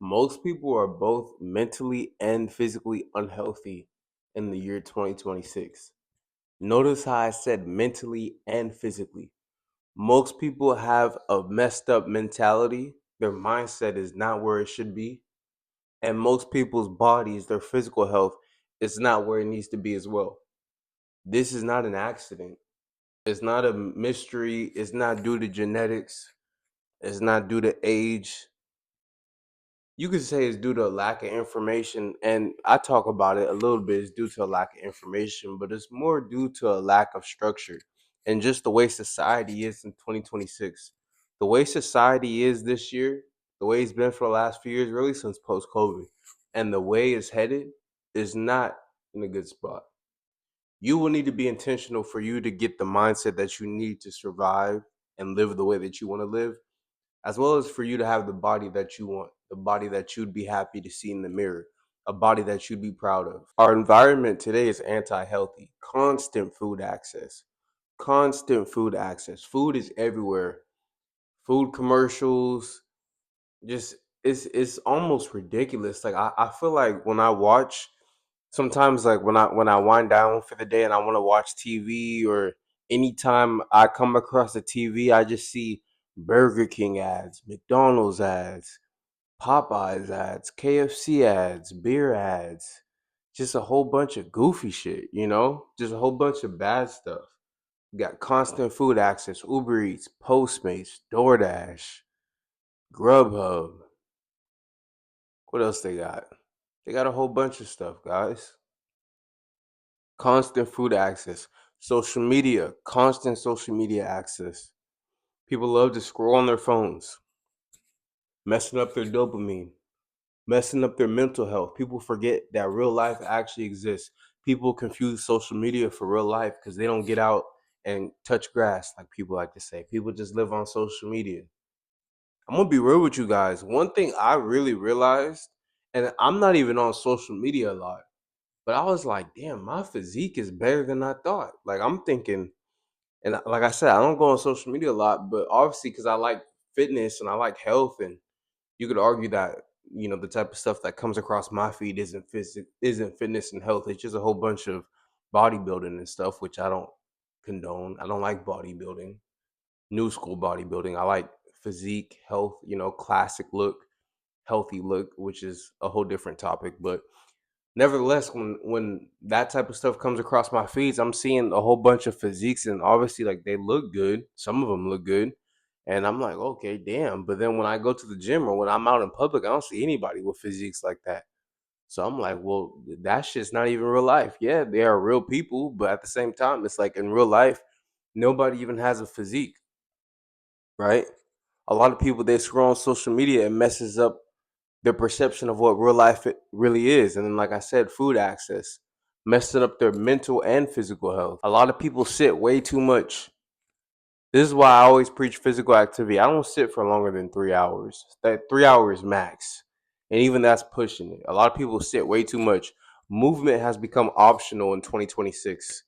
Most people are both mentally and physically unhealthy in the year 2026. Notice how I said mentally and physically. Most people have a messed up mentality. Their mindset is not where it should be. And most people's bodies, their physical health, is not where it needs to be as well. This is not an accident. It's not a mystery. It's not due to genetics. It's not due to age. You could say it's due to a lack of information, and I talk about it a little bit. It's due to a lack of information, but it's more due to a lack of structure and just the way society is in 2026. The way society is this year, the way it's been for the last few years, really since post COVID, and the way it's headed is not in a good spot. You will need to be intentional for you to get the mindset that you need to survive and live the way that you want to live, as well as for you to have the body that you want, the body that you'd be happy to see in the mirror, a body that you'd be proud of. Our environment today is anti healthy, constant food access. Food is everywhere. Food commercials, just it's almost ridiculous. Like I feel like when I watch sometimes like when I wind down for the day and I want to watch TV, or anytime I come across the TV, I just see Burger King ads, McDonald's ads, Popeyes ads, KFC ads, beer ads, just a whole bunch of goofy shit. Just a whole bunch of bad stuff. You got constant food access, Uber Eats, Postmates, DoorDash, Grubhub. What else they got? They got a whole bunch of stuff, guys. Constant food access, social media, constant social media access. People love to scroll on their phones, messing up their dopamine, messing up their mental health. People forget that real life actually exists. People confuse social media for real life because they don't get out and touch grass, like people like to say. People just live on social media. I'm gonna be real with you guys. One thing I really realized, and I'm not even on social media a lot, but I was like, damn, my physique is better than I thought. Like I'm thinking, and like I said, I don't go on social media a lot, but obviously because I like fitness and I like health, and you could argue that the type of stuff that comes across my feed isn't fitness and health. It's just a whole bunch of bodybuilding and stuff, which I don't condone. I don't like bodybuilding, new school bodybuilding. I like physique, health, classic look, healthy look, which is a whole different topic. But nevertheless, when that type of stuff comes across my feeds, I'm seeing a whole bunch of physiques, and obviously, like, they look good. Some of them look good, and I'm like, okay, damn. But then when I go to the gym or when I'm out in public, I don't see anybody with physiques like that. So I'm like, well, that shit's not even real life. Yeah, they are real people, but at the same time, it's like in real life, nobody even has a physique, right? A lot of people, they scroll on social media and messes up their perception of what real life it really is. And then, like I said, food access, messing up their mental and physical health. A lot of people sit way too much. This is why I always preach physical activity. I don't sit for longer than 3 hours. That 3 hours max. And even that's pushing it. A lot of people sit way too much. Movement has become optional in 2026.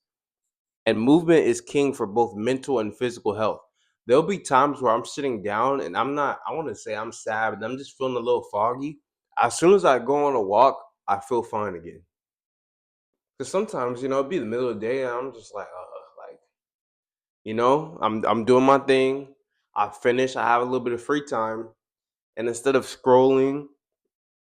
And movement is king for both mental and physical health. There'll be times where I'm sitting down and I want to say I'm sad, and I'm just feeling a little foggy. As soon as I go on a walk, I feel fine again. Because sometimes, it'll be the middle of the day and I'm just like, I'm doing my thing. I finish, I have a little bit of free time. And instead of scrolling,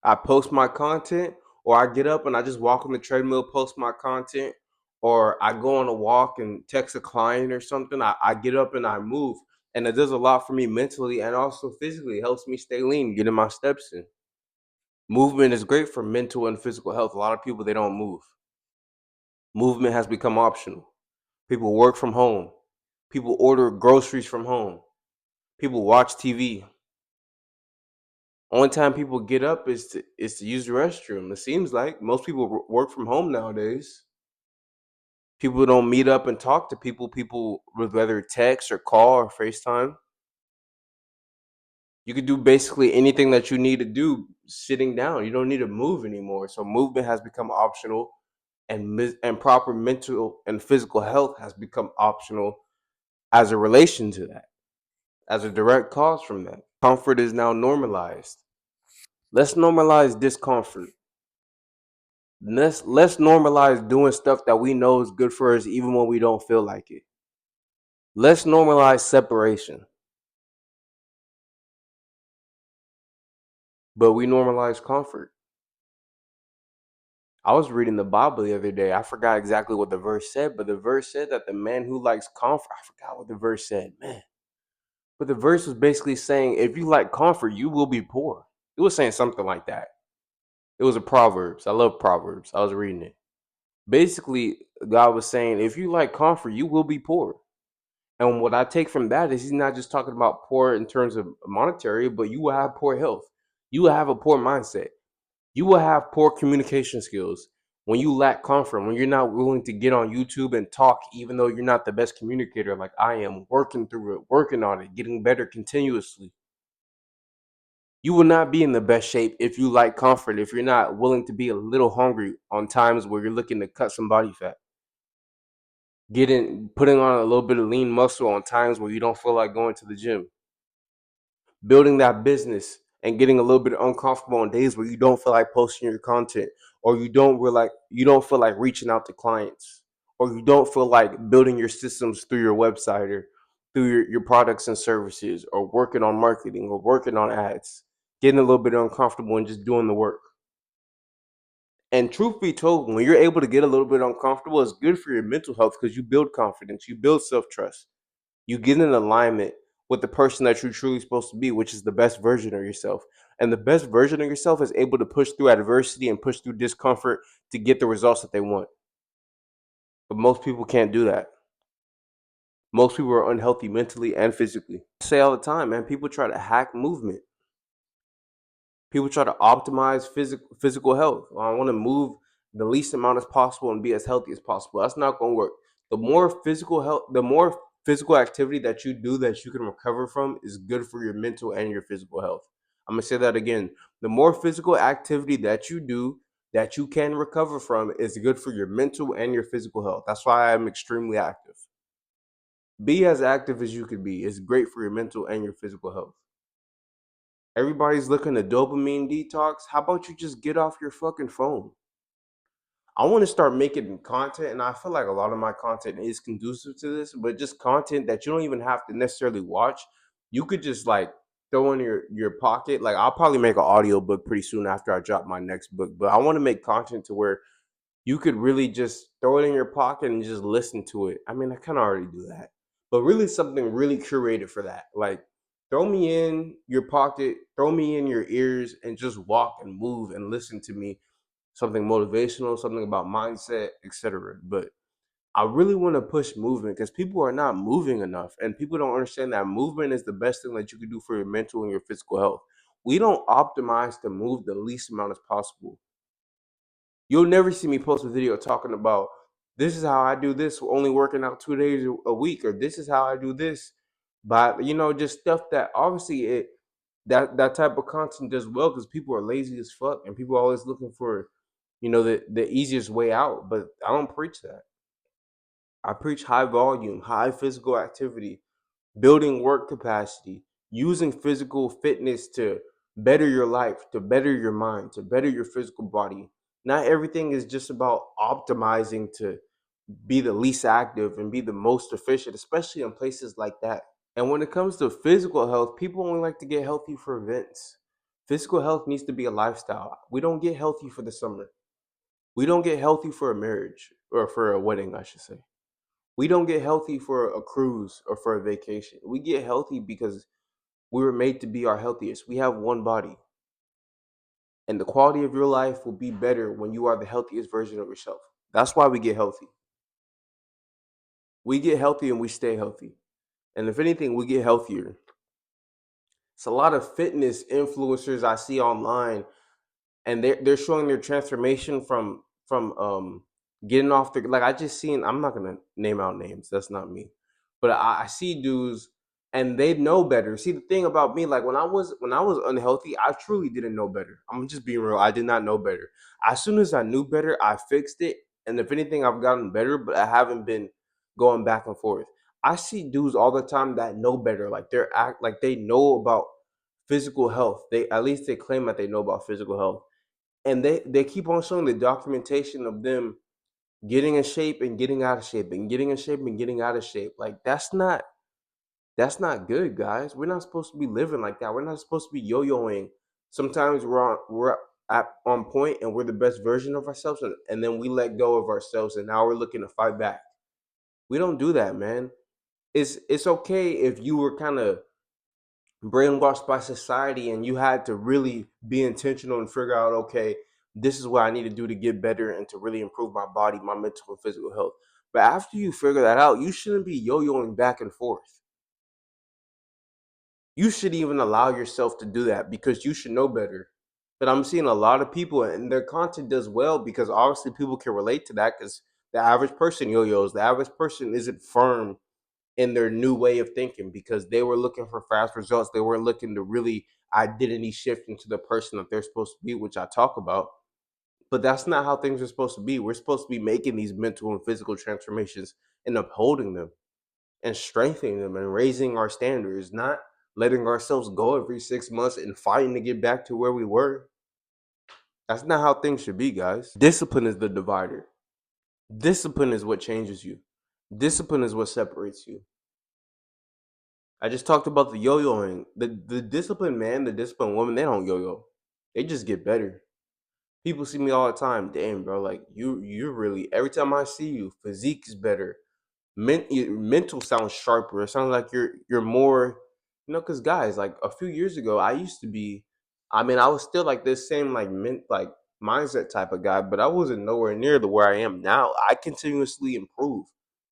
I post my content, or I get up and I just walk on the treadmill, post my content, or I go on a walk and text a client or something. I get up and I move. And it does a lot for me mentally and also physically. It helps me stay lean, getting my steps in. Movement is great for mental and physical health. A lot of people, they don't move. Movement has become optional. People work from home. People order groceries from home. People watch TV. Only time people get up is to use the restroom. It seems like most people work from home nowadays. People don't meet up and talk to people. People would rather text or call or FaceTime. You could do basically anything that you need to do sitting down. You don't need to move anymore. So movement has become optional, and proper mental and physical health has become optional as a relation to that, as a direct cause from that. Comfort is now normalized. Let's normalize discomfort. Let's normalize doing stuff that we know is good for us even when we don't feel like it. Let's normalize separation. But we normalize comfort. I was reading the Bible the other day. I forgot exactly what the verse said, but the verse said that the man who likes comfort, I forgot what the verse said, man. But the verse was basically saying, if you like comfort, you will be poor. It was saying something like that. It was a Proverbs. I love Proverbs. I was reading it. Basically, God was saying, if you like comfort, you will be poor. And what I take from that is he's not just talking about poor in terms of monetary, but you will have poor health. You will have a poor mindset. You will have poor communication skills when you lack comfort, when you're not willing to get on YouTube and talk, even though you're not the best communicator like I am, working through it, working on it, getting better continuously. You will not be in the best shape if you like comfort, if you're not willing to be a little hungry on times where you're looking to cut some body fat. Putting on a little bit of lean muscle on times where you don't feel like going to the gym. Building that business and getting a little bit uncomfortable on days where you don't feel like posting your content, or you don't feel like reaching out to clients, or you don't feel like building your systems through your website or through your products and services, or working on marketing or working on ads, getting a little bit uncomfortable and just doing the work. And truth be told, when you're able to get a little bit uncomfortable, it's good for your mental health because you build confidence, you build self-trust, you get in alignment with the person that you're truly supposed to be, which is the best version of yourself. And the best version of yourself is able to push through adversity and push through discomfort to get the results that they want. But most people can't do that. Most people are unhealthy mentally and physically. I say all the time, man, people try to hack movement. People try to optimize physical health. I want to move the least amount as possible and be as healthy as possible. That's not going to work. The more physical activity that you do that you can recover from is good for your mental and your physical health. I'm gonna say that again. The more physical activity that you do that you can recover from is good for your mental and your physical health. That's why I'm extremely active. Be as active as you could be. It's great for your mental and your physical health. Everybody's looking to dopamine detox. How about you just get off your fucking phone? I want to start making content, and I feel like a lot of my content is conducive to this, but just content that you don't even have to necessarily watch. You could just like throw in your pocket. Like I'll probably make an audio book pretty soon after I drop my next book, but I want to make content to where you could really just throw it in your pocket and just listen to it. I mean, I kind of already do that, but really something really curated for that. Like, throw me in your pocket, throw me in your ears, and just walk and move and listen to me. Something motivational, something about mindset, etc. But I really want to push movement because people are not moving enough, and people don't understand that movement is the best thing that you can do for your mental and your physical health. We don't optimize to move the least amount as possible. You'll never see me post a video talking about this is how I do this, only working out 2 days a week, or this is how I do this. But just stuff that obviously that type of content does well because people are lazy as fuck and people are always looking for the easiest way out. But I don't preach that. I preach high volume, high physical activity, building work capacity, using physical fitness to better your life, to better your mind, to better your physical body. Not everything is just about optimizing to be the least active and be the most efficient, especially in places like that. And when it comes to physical health, people only like to get healthy for events. Physical health needs to be a lifestyle. We don't get healthy for the summer. We don't get healthy for a marriage or for a wedding, I should say. We don't get healthy for a cruise or for a vacation. We get healthy because we were made to be our healthiest. We have one body. And the quality of your life will be better when you are the healthiest version of yourself. That's why we get healthy. We get healthy and we stay healthy. And if anything, we get healthier. It's a lot of fitness influencers I see online, and they're showing their transformation from getting off the, like, I just seen, I'm not gonna name out names, that's not me, but I see dudes and they know better. See, the thing about me, like when I was unhealthy, I truly didn't know better. I'm just being real. I did not know better. As soon as I knew better, I fixed it, and if anything, I've gotten better, but I haven't been going back and forth. I see dudes all the time that know better, like they know about physical health. They at least they claim that they know about physical health. And they keep on showing the documentation of them getting in shape and getting out of shape and getting in shape and getting out of shape. Like that's not good, guys. We're not supposed to be living like that. We're not supposed to be yo-yoing. Sometimes we're on point and we're the best version of ourselves, and then we let go of ourselves, and now we're looking to fight back. We don't do that, man. It's okay if you were kind of brainwashed by society and you had to really be intentional and figure out, okay, this is what I need to do to get better and to really improve my body, my mental and physical health. But after you figure that out, you shouldn't be yo-yoing back and forth. You should even allow yourself to do that because you should know better. But I'm seeing a lot of people and their content does well because obviously people can relate to that because the average person yo-yos. The average person isn't firm in their new way of thinking because they were looking for fast results. They weren't looking to really identity shift into the person that they're supposed to be, which I talk about. But that's not how things are supposed to be. We're supposed to be making these mental and physical transformations and upholding them and strengthening them and raising our standards, not letting ourselves go every 6 months and fighting to get back to where we were. That's not how things should be, guys. Discipline is the divider. Discipline is what changes you. Discipline is what separates you. I just talked about the yo-yoing. The disciplined man, the disciplined woman, they don't yo-yo. They just get better. People see me all the time. Damn, bro, like you're really every time I see you, physique is better. Your mental sounds sharper. It sounds like you're more, because guys, like a few years ago, I used to be. I mean, I was still like this same like mindset type of guy, but I wasn't nowhere near the where I am now. I continuously improve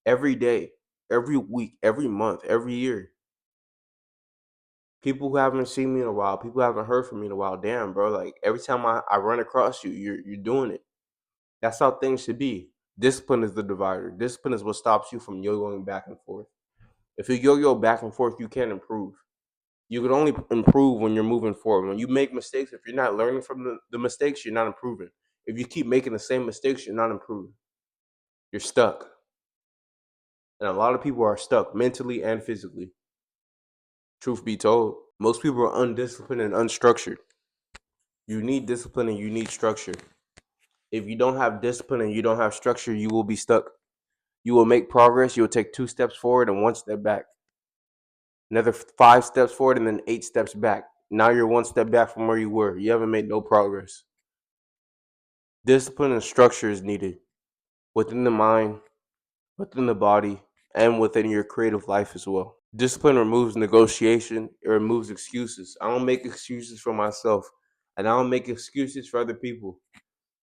every day, every week, every month, every year. People who haven't seen me in a while, people who haven't heard from me in a while. Damn, bro, like every time I run across you, you're doing it. That's how things should be. Discipline is the divider. Discipline is what stops you from yo-yoing back and forth. If you yo-yo back and forth, you can't improve. You can only improve when you're moving forward. When you make mistakes, if you're not learning from the mistakes, you're not improving. If you keep making the same mistakes, you're not improving. You're stuck. And a lot of people are stuck mentally and physically. Truth be told, most people are undisciplined and unstructured. You need discipline and you need structure. If you don't have discipline and you don't have structure, you will be stuck. You will make progress. You will take 2 steps forward and 1 step back. Another 5 steps forward and then 8 steps back. Now you're 1 step back from where you were. You haven't made no progress. Discipline and structure is needed within the mind, within the body, and within your creative life as well. Discipline removes negotiation, it removes excuses. I don't make excuses for myself, and I don't make excuses for other people.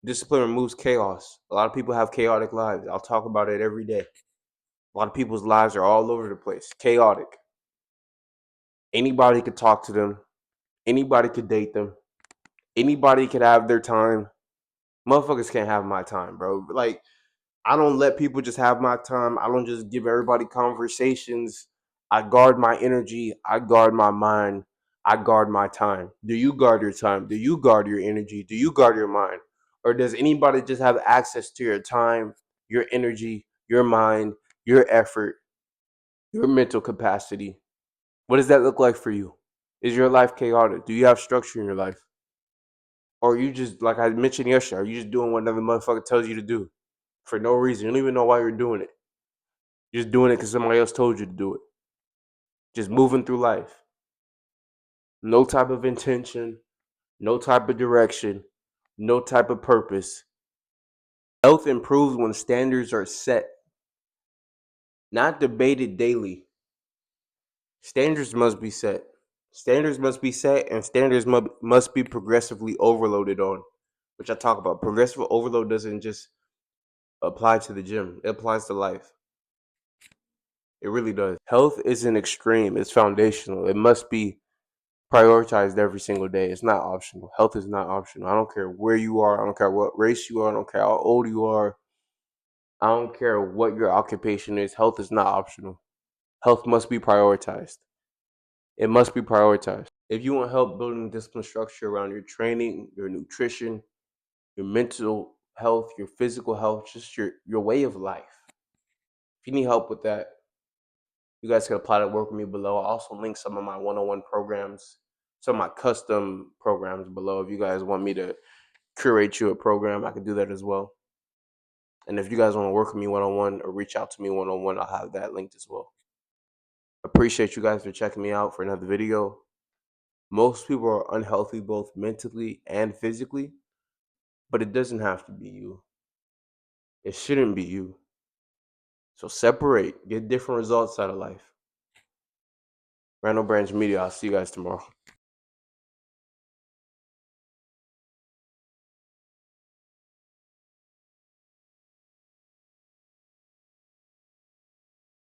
Discipline removes chaos. A lot of people have chaotic lives. I'll talk about it every day. A lot of people's lives are all over the place, chaotic. Anybody could talk to them, anybody could date them, anybody could have their time. Motherfuckers can't have my time, bro. Like, I don't let people just have my time. I don't just give everybody conversations. I guard my energy. I guard my mind. I guard my time. Do you guard your time? Do you guard your energy? Do you guard your mind? Or does anybody just have access to your time, your energy, your mind, your effort, your mental capacity? What does that look like for you? Is your life chaotic? Do you have structure in your life? Or are you just, like I mentioned yesterday, are you just doing what another motherfucker tells you to do for no reason? You don't even know why you're doing it. You're just doing it because somebody else told you to do it. Just moving through life. No type of intention, no type of direction, no type of purpose. Health improves when standards are set, not debated daily. Standards must be set. Standards must be set, and standards must be progressively overloaded on, which I talk about. Progressive overload doesn't just apply to the gym, it applies to life. It really does. Health isn't extreme, it's foundational. It must be prioritized every single day. It's not optional. Health is not optional. I don't care where you are. I don't care what race you are. I don't care how old you are. I don't care what your occupation is. Health is not optional. Health must be prioritized. It must be prioritized. If you want help building discipline structure around your training, your nutrition, your mental health, your physical health, just your way of life. If you need help with that, you guys can apply to work with me below. I'll also link some of my one-on-one programs, some of my custom programs below. If you guys want me to curate you a program, I can do that as well. And if you guys want to work with me one-on-one or reach out to me one-on-one, I'll have that linked as well. Appreciate you guys for checking me out for another video. Most people are unhealthy both mentally and physically, but it doesn't have to be you. It shouldn't be you. So separate, get different results out of life. Randall Branch Media, I'll see you guys tomorrow.